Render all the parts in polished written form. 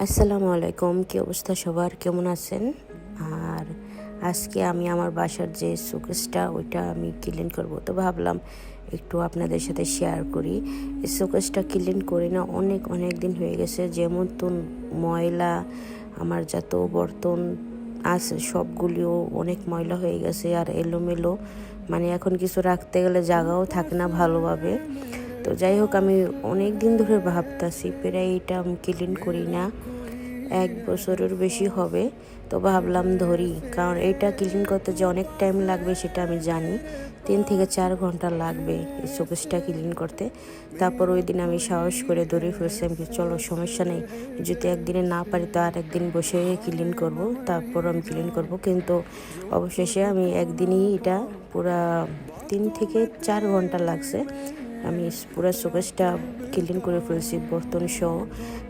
আসসালামু আলাইকুম, কি অবস্থা সবার, কেমন আছেন? আর আজকে আমি আমার বাসার যে শোকেসটা ওইটা আমি ক্লিন করব, তো ভাবলাম একটু আপনাদের সাথে শেয়ার করি। এই শোকেসটা ক্লিন করি না অনেক অনেক দিন হয়ে গেছে। যেমন তো ময়লা, আমার যত বর্তন আছে সবগুলিও অনেক ময়লা হয়ে গেছে আর এলোমেলো, মানে এখন কিছু রাখতে গেলে জায়গাও থাকে না ভালোভাবে। তো যাই হোক, আমি অনেক দিন ধরে ভাবতাছি প্রায় এটা আমি ক্লিন করি না, 1 বছরের বেশি হবে। তো ভাবলাম ধরি, কারণ এটা ক্লিন করতে যে অনেক টাইম লাগবে সেটা আমি জানি। 3 থেকে 4 ঘন্টা লাগবে এই শোকেসটা ক্লিন করতে। তারপর ওই দিন আমি সাহস করে ধরে ফেলছি, আমি চলো সমস্যা নেই, যদি একদিনে না পারি তো আর একদিন বসে ক্লিন করব, তারপর আমি ক্লিন করব। কিন্তু অবশেষে আমি একদিনই এটা পুরা 3 থেকে 4 ঘন্টা লাগছে, আমি পুরো শোকেসটা ক্লিন করে ফেলছি বর্তন সহ।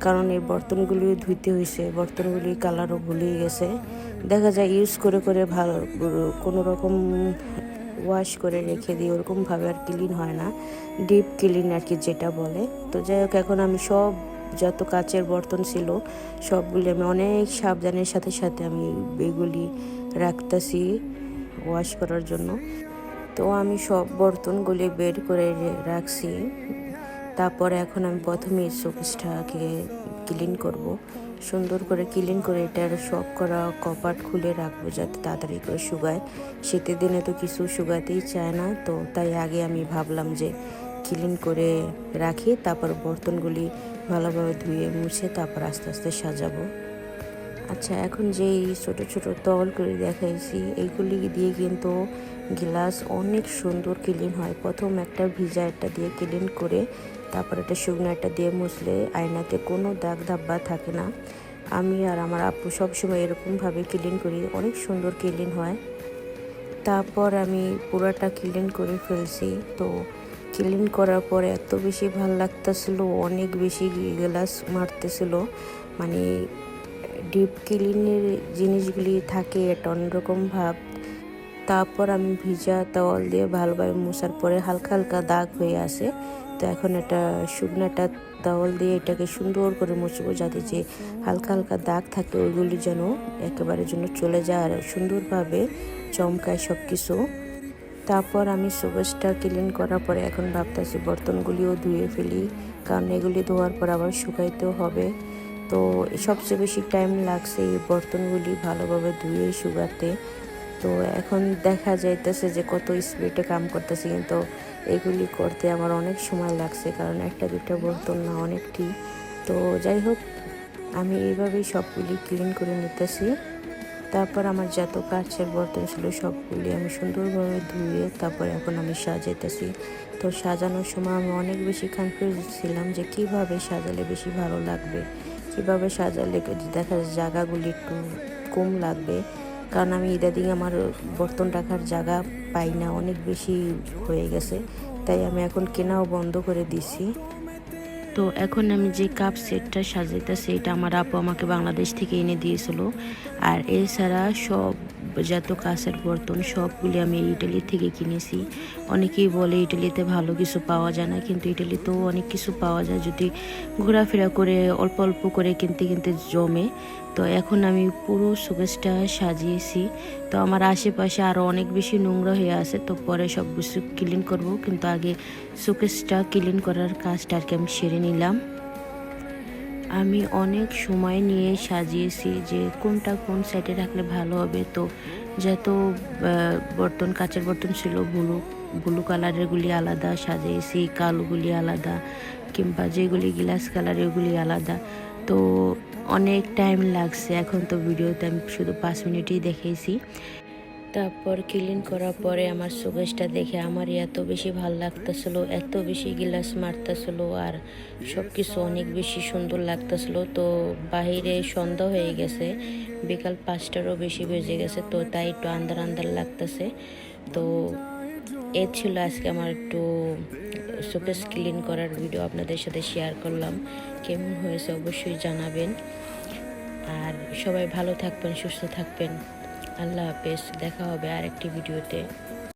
কারণ এই বর্তনগুলি ধুইতে হয়েছে, বর্তনগুলি কালারও ভুলিয়ে গেছে। দেখা যায় ইউজ করে করে ভালো কোনো রকম ওয়াশ করে রেখে দিই, ওরকমভাবে আর ক্লিন হয় না, ডিপ ক্লিন আর কি যেটা বলে। তো যাই হোক, এখন আমি সব যত কাচের বর্তন ছিল সবগুলি আমি অনেক সাবধানের সাথে সাথে আমি এগুলি রাখতেছি ওয়াশ করার জন্য। তো আমি সব বর্তনগুলি বের করে রাখছি। তারপরে এখন আমি প্রথমে শোকেসটাকে ক্লিন করব, সুন্দর করে ক্লিন করে এটার সব করা কপাট খুলে রাখবো যাতে তাড়াতাড়ি করে শুকায়। শীতের দিনে তো কিছু শুকাতেই চায় না, তো তাই আগে আমি ভাবলাম যে ক্লিন করে রাখি, তারপর বর্তনগুলি ভালোভাবে ধুয়ে মুছে তারপর আস্তে আস্তে সাজাবো। আচ্ছা, এখন যেই ছোট ছোট তল করে দেখাইছি এইগুলি দিয়ে কিন্তু গ্লাস অনেক সুন্দর ক্লিন হয়। প্রথম একটা ভিজা একটা দিয়ে ক্লিন করে তারপর একটা শুকনো একটা দিয়ে মুছলে আয়নাতে কোনো দাগ ধাব্বা থাকে না। আমি আর আমার আপু সবসময় এরকমভাবে ক্লিন করি, অনেক সুন্দর ক্লিন হয়। তারপর আমি পুরাটা ক্লিন করে ফেলছি। তো ক্লিন করার পরে এত বেশি ভালো লাগতেছিল, অনেক বেশি গ্লাস মারতেছিল, মানে ডিপ ক্লিনের জিনিসগুলি থাকে এটা অন্যরকম ভাব। তারপর আমি ভিজা তাওয়াল দিয়ে ভালোভাবে মোছার পরে হালকা হালকা দাগ হয়ে আসে। তো এখন এটা শুকনো একটা তাওয়াল দিয়ে এটাকে সুন্দর করে মুছবো, যাতে যে হালকা হালকা দাগ থাকে ওইগুলি যেন একেবারে জন্য চলে যায় আর সুন্দরভাবে চমকায় সব কিছু। তারপর আমি শোকেসটা ক্লিন করার পরে এখন ভাবতেছি বর্তনগুলিও ধুয়ে ফেলি, কারণ এগুলি ধোয়ার পর আবার শুকাইতেও হবে। তো সবচেয়ে বেশি টাইম লাগছে এই বর্তনগুলি ভালোভাবে ধুয়ে শুকাতে। তো এখন দেখা যাইতেছে যে কত স্পিডে কাম করতেছি, কিন্তু এগুলি করতে আমার অনেক সময় লাগছে, কারণ একটা দুটা বর্তন না, অনেকটি। তো যাই হোক, আমি এইভাবেই সবগুলি ক্লিন করে নিতেছি। তারপর আমার যত কাচের বর্তন ছিল সবগুলি আমি সুন্দরভাবে ধুয়ে তারপর এখন আমি সাজাইতেছি। তো সাজানোর সময় আমি অনেক বেশি কনফিউজ ছিলাম যে কিভাবে সাজালে বেশি ভালো লাগবে, কিভাবে সাজালে দেখা যায় জায়গাগুলি একটু কম লাগবে। কারণ আমি ইদাদিং আমার বর্তন রাখার জায়গা পাই না, অনেক বেশি হয়ে গেছে, তাই আমি এখন কেনাও বন্ধ করে দিছি। তো এখন আমি যে কাপ সেটটা সাজাইতেছি এটা আমার আপু আমাকে বাংলাদেশ থেকে এনে দিয়েছিল। আর এছাড়া সব যত কাঁচের বর্তন সবগুলি আমি ইটালি থেকে কিনেছি। অনেকেই বলে ইটালিতে ভালো কিছু পাওয়া যায় না, কিন্তু ইটালিতেও অনেক কিছু পাওয়া যায় যদি ঘোরাফেরা করে অল্প অল্প করে কিনতে কিনতে জমে। তো এখন আমি পুরো শোকেসটা সাজিয়েছি। তো আমার আশেপাশে আরও অনেক বেশি নোংরা হয়ে আছে, তো পরে সব কিছু ক্লিন করব, কিন্তু আগে শোকেসটা ক্লিন করার কাজটা আর কি আমি সেরে নিলাম। আমি অনেক সময় নিয়ে সাজিয়েছি যে কোনটা কোন সাইডে রাখলে ভালো হবে। তো যত বর্তন কাচের বর্তন ছিল ব্লু ব্লু কালারেরগুলি আলাদা সাজিয়েছি, কালোগুলি আলাদা, কিংবা যেগুলি গ্লাস কালার এগুলি আলাদা। তো অনেক টাইম লাগছে, এখন তো ভিডিওতে আমি শুধু 5 মিনিটেই দেখিয়েছি। তারপর ক্লিন করার পরে আমার শোকেসটা দেখে আমার এত বেশি ভালো লাগতেছিল, এত বেশি গ্লাস মারতেছিল আর সব কিছু অনেক বেশি সুন্দর লাগতেছিল। তো বাহিরে সন্ধ্যা হয়ে গেছে, বিকাল 5টারও বেশি বেজে গেছে, তো তাই একটু আন্ধার আন্ধার লাগতেছে। তো এ ছিল আজকে আমার একটু শোকেস ক্লিন করার ভিডিও, আপনাদের সাথে শেয়ার করলাম। কেমন হয়েছে অবশ্যই জানাবেন। আর সবাই ভালো থাকবেন, সুস্থ থাকবেন। আল্লাহ হাফেজ, দেখা হবে আরেকটি ভিডিওতে।